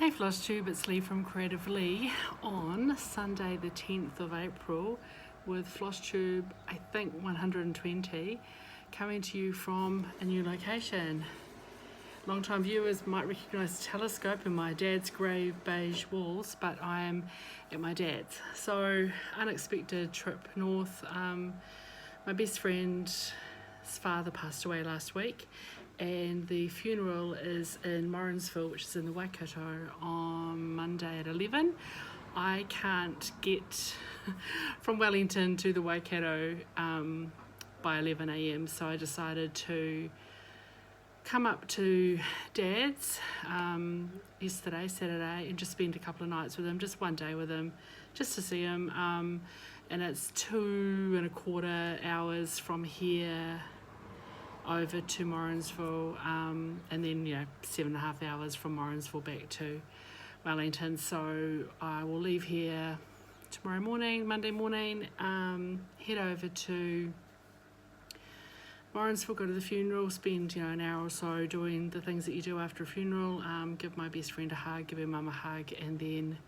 Hey FLOSSTUBE, it's Leigh from Creative Leigh on Sunday the 10th of April with FLOSSTUBE, I think 120, coming to you from a new location. Long-time viewers might recognise the telescope in my dad's grey beige walls, but I am at my dad's. So, unexpected trip north. My best friend's father passed away last week, and the funeral is in Morrinsville, which is in the Waikato, on Monday at 11. I can't get from Wellington to the Waikato by 11 a.m, so I decided to come up to Dad's yesterday, Saturday, and just spend a couple of nights with him, just one day with him, just to see him. And it's 2.25 hours from here over to Morrinsville, and then 7.5 hours from Morrinsville back to Wellington. So I will leave here tomorrow morning, Monday morning, head over to Morrinsville, go to the funeral, spend an hour or so doing the things that you do after a funeral, give my best friend a hug, give her mum a hug, and then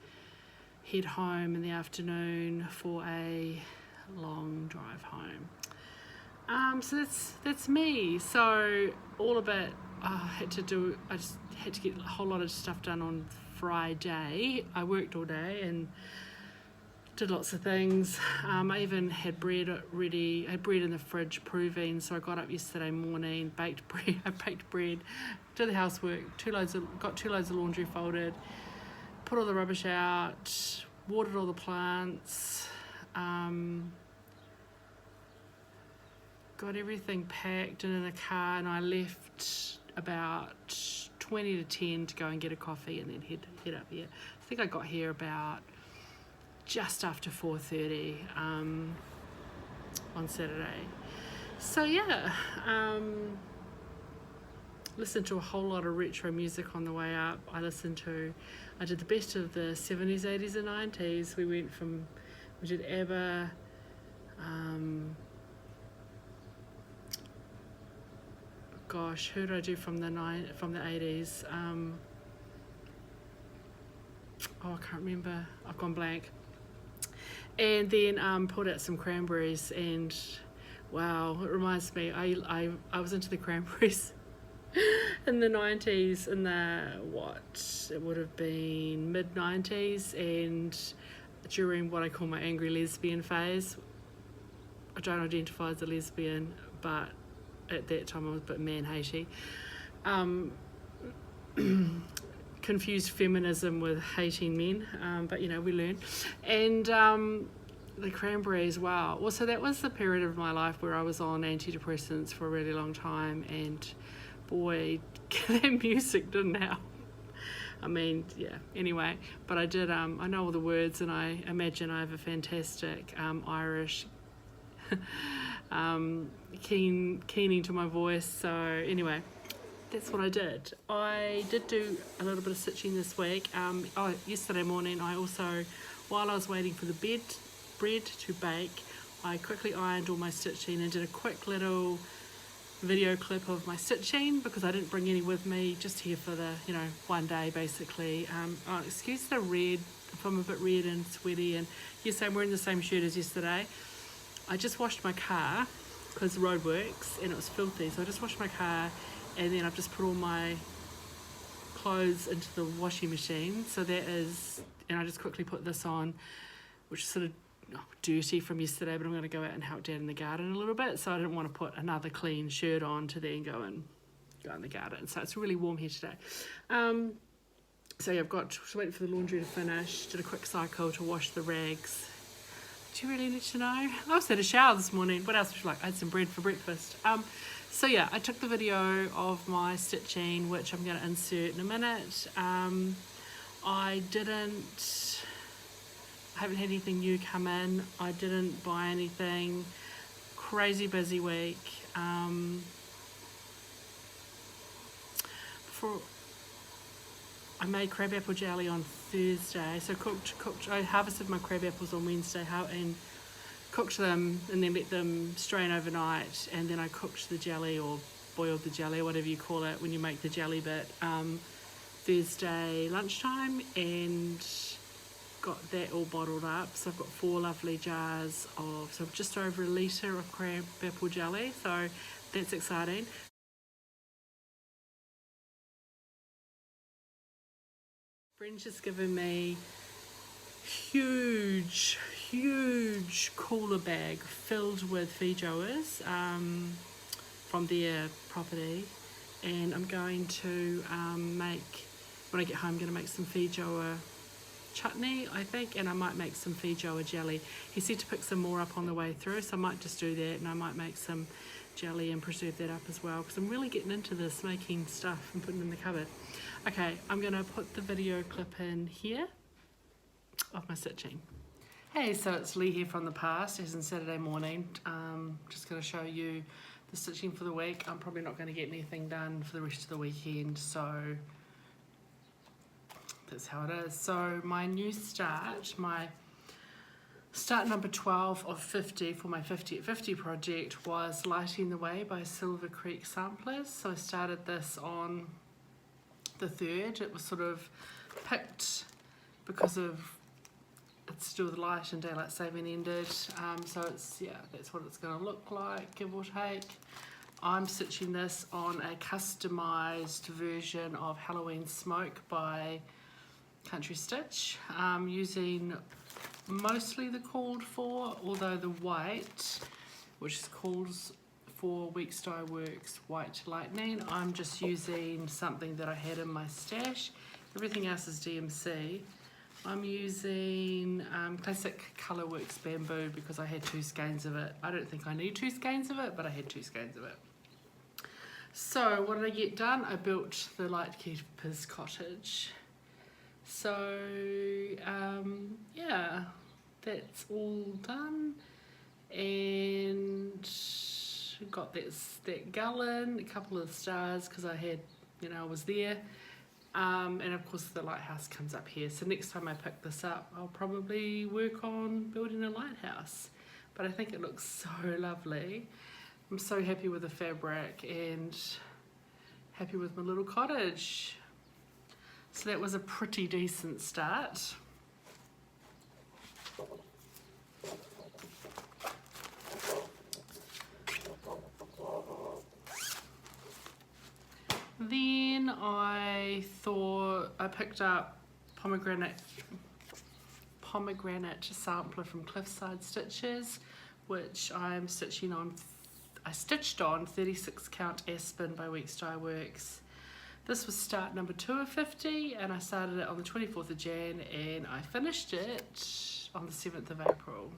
head home in the afternoon for a long drive home. So that's me. So all of it I just had to get a whole lot of stuff done on Friday. I worked all day and did lots of things. I even had bread ready. I had bread in the fridge proving, so I got up yesterday morning, baked bread, did the housework, got 2 loads of laundry folded, put all the rubbish out, watered all the plants, got everything packed and in a car, and I left about 20 to 10 to go and get a coffee and then head up here. I think I got here about just after 4:30 on Saturday. So listened to a whole lot of retro music on the way up. I did the best of the 70s, 80s and 90s. We did ABBA, gosh, who did I do from the 80s? I can't remember. I've gone blank. And then pulled out some cranberries, and wow, it reminds me, I was into the cranberries in the 90s, in it would have been mid-90s, and during what I call my angry lesbian phase. I don't identify as a lesbian, but at that time I was a bit man-hatey. Confused feminism with hating men, but we learn. And the cranberries, wow. Well, so that was the period of my life where I was on antidepressants for a really long time, and boy, that music didn't help. Anyway, but I did, I know all the words, and I imagine I have a fantastic Irish keening to my voice. So anyway, that's what I did. I did do a little bit of stitching this week. Yesterday morning, I also, while I was waiting for the bread to bake, I quickly ironed all my stitching and did a quick little video clip of my stitching, because I didn't bring any with me, just here for the one day basically. Excuse the red if I'm a bit red and sweaty, and yes, I'm wearing the same shirt as yesterday. I just washed my car because the road works and it was filthy, so I just washed my car, and then I've just put all my clothes into the washing machine. So that is, and I just quickly put this on, which is sort of dirty from yesterday, but I'm going to go out and help Dad in the garden a little bit, so I didn't want to put another clean shirt on to then go in the garden. So it's really warm here today. I've got to wait for the laundry to finish, did a quick cycle to wash the rags. Do you really need to know? I also had a shower this morning. What else would you like? I had some bread for breakfast. I took the video of my stitching, which I'm going to insert in a minute. I haven't had anything new come in. I didn't buy anything. Crazy busy week. I made crabapple jelly on Thursday. So I harvested my crab apples on Wednesday and cooked them, and then let them strain overnight, and then I cooked the jelly, or boiled the jelly, or whatever you call it when you make the jelly bit, Thursday lunchtime and got that all bottled up. So I've got 4 lovely jars of, so just over a litre of crab apple jelly, so that's exciting. Friend's just given me huge cooler bag filled with feijoas from their property, and I'm going to make, when I get home, I'm going to make some feijoa chutney, I think, and I might make some feijoa jelly. He said to pick some more up on the way through, so I might just do that, and I might make some jelly and preserve that up as well, because I'm really getting into this, making stuff and putting it in the cupboard. Okay, I'm going to put the video clip in here of my stitching. Hey, so it's Leigh here from the past, as in Saturday morning. Just going to show you the stitching for the week. I'm probably not going to get anything done for the rest of the weekend, so that's how it is. So my new start, my start number 12 of 50 for my 50 at 50 project was Lighting the Way by Silver Creek Samplers. So I started this on the 3rd. It was sort of picked because of it's still the light and daylight saving ended, so it's, yeah, that's what it's going to look like, give or take. I'm stitching this on a customised version of Halloween Smoke by Country Stitch, using mostly the called for, although the white, which is called for Weeks Dye Works White Lightning, I'm just using something that I had in my stash. Everything else is DMC. I'm using Classic Colourworks Bamboo because I had 2 skeins of it. I don't think I need 2 skeins of it, but I had 2 skeins of it. So what did I get done? I built the Lightkeeper's cottage. So yeah, that's all done. And got that gallon, a couple of stars because I had, you know, I was there. And of course the lighthouse comes up here, so next time I pick this up I'll probably work on building a lighthouse, but I think it looks so lovely. I'm so happy with the fabric and happy with my little cottage. So that was a pretty decent start. Then I thought I picked up Pomegranate Sampler from Cliffside Stitches, which I'm stitching on. I stitched on 36 count Aspen by Weeks Dye Works. This was start number 2 of 50, and I started it on the 24th of Jan, and I finished it on the 7th of April.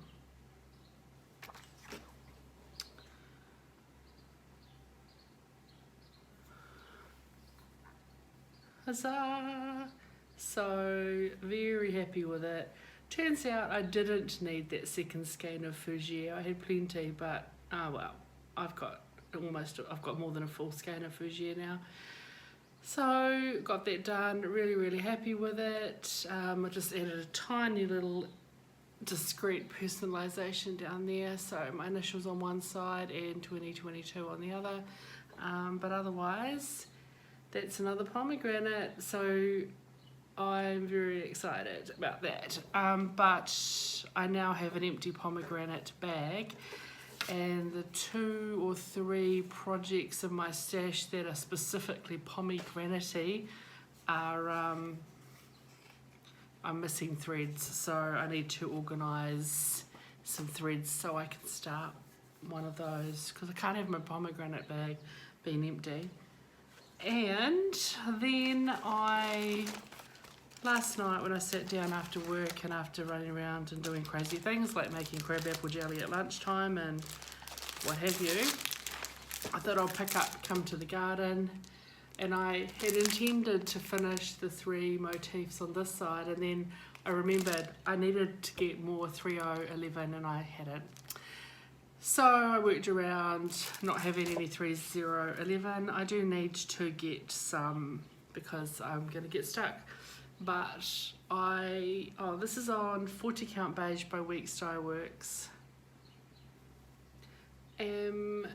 Huzzah! So very happy with it. Turns out I didn't need that second skein of Fougere. I had plenty, but oh well, I've got more than a full skein of Fougere now. So got that done. Really happy with it. I just added a tiny little discreet personalisation down there. So my initials on one side and 2022 on the other. But otherwise, that's another pomegranate, so I'm very excited about that. But I now have an empty pomegranate bag, and the 2 or 3 projects in my stash that are specifically pomegranate-y are I'm missing threads, so I need to organise some threads so I can start one of those, because I can't have my pomegranate bag being empty. And then last night when I sat down after work and after running around and doing crazy things like making crab apple jelly at lunchtime and what have you, I thought I'll come to the garden, and I had intended to finish the 3 motifs on this side, and then I remembered I needed to get more 3011 and I hadn't. So I worked around not having any 3011. I do need to get some because I'm going to get stuck. But this is on 40 count beige by Weeks Dye Works. And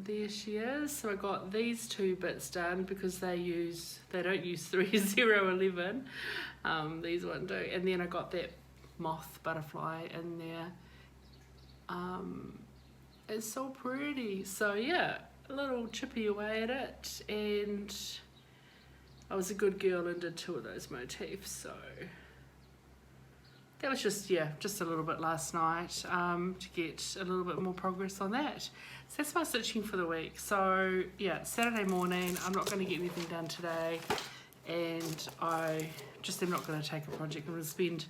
there she is. So I got these two bits done because they don't use 3011. These one do. And then I got that moth butterfly in there. It's so pretty. So yeah, a little chippy away at it, and I was a good girl and did 2 of those motifs. So that was just a little bit last night to get a little bit more progress on that. So that's my stitching for the week. So yeah, Saturday morning, I'm not going to get anything done today, and I just am not going to take a project. I'm going to spend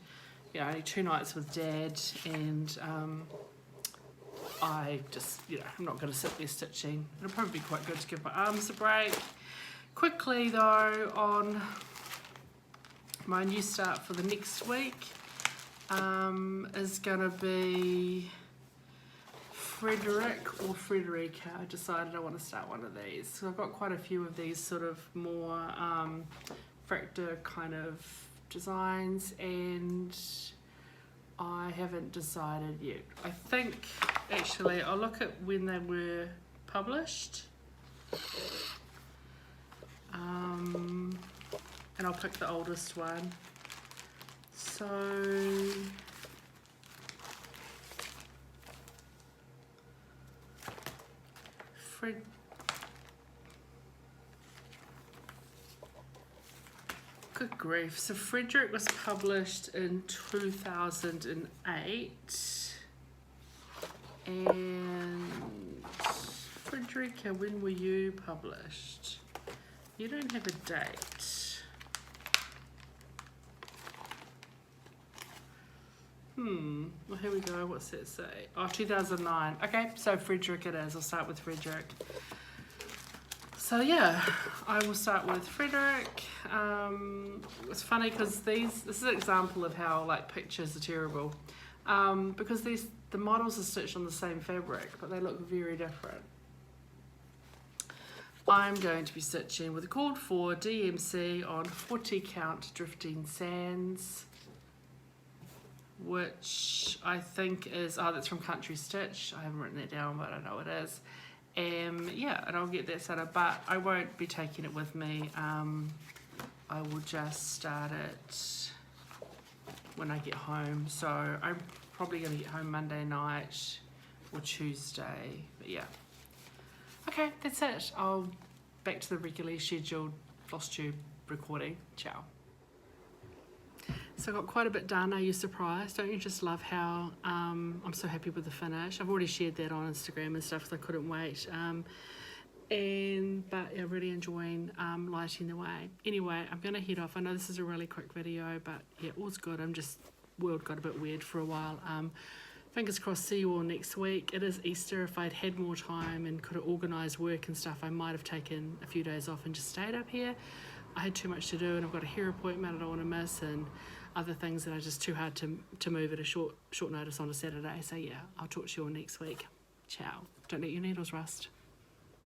only 2 nights with Dad, and I just, I'm not going to sit there stitching. It'll probably be quite good to give my arms a break. Quickly though, on my new start for the next week is going to be Frederick or Frederica. I decided I want to start one of these. So I've got quite a few of these sort of more fractal kind of designs, and I haven't decided yet. I think actually I'll look at when they were published, and I'll pick the oldest one. So good grief. So Frederick was published in 2008, and Frederica, when were you published? You don't have a date. Well, here we go. What's that say? Oh, 2009. Okay, so Frederick it is. I'll start with Frederick. So yeah, I will start with Frederick. It's funny because this is an example of how pictures are terrible, because the models are stitched on the same fabric, but they look very different. I'm going to be stitching with a called for DMC on 40 count drifting sands, which I think is, that's from Country Stitch. I haven't written that down, but I know it is. Yeah, and I'll get that started, but I won't be taking it with me. I will just start it when I get home. So I'm probably going to get home Monday night or Tuesday, but yeah. Okay, that's it. I'll back to the regularly scheduled FLOSSTUBE recording. Ciao. So I got quite a bit done. Are you surprised? Don't you just love how I'm so happy with the finish? I've already shared that on Instagram and stuff because I couldn't wait. But yeah, really enjoying lighting the way. Anyway, I'm going to head off. I know this is a really quick video, but yeah, all's good. World got a bit weird for a while. Fingers crossed, see you all next week. It is Easter. If I'd had more time and could have organised work and stuff, I might have taken a few days off and just stayed up here. I had too much to do, and I've got a hair appointment I don't want to miss, and other things that are just too hard to move at a short notice on a Saturday. So yeah, I'll talk to you all next week. Ciao. Don't let your needles rust.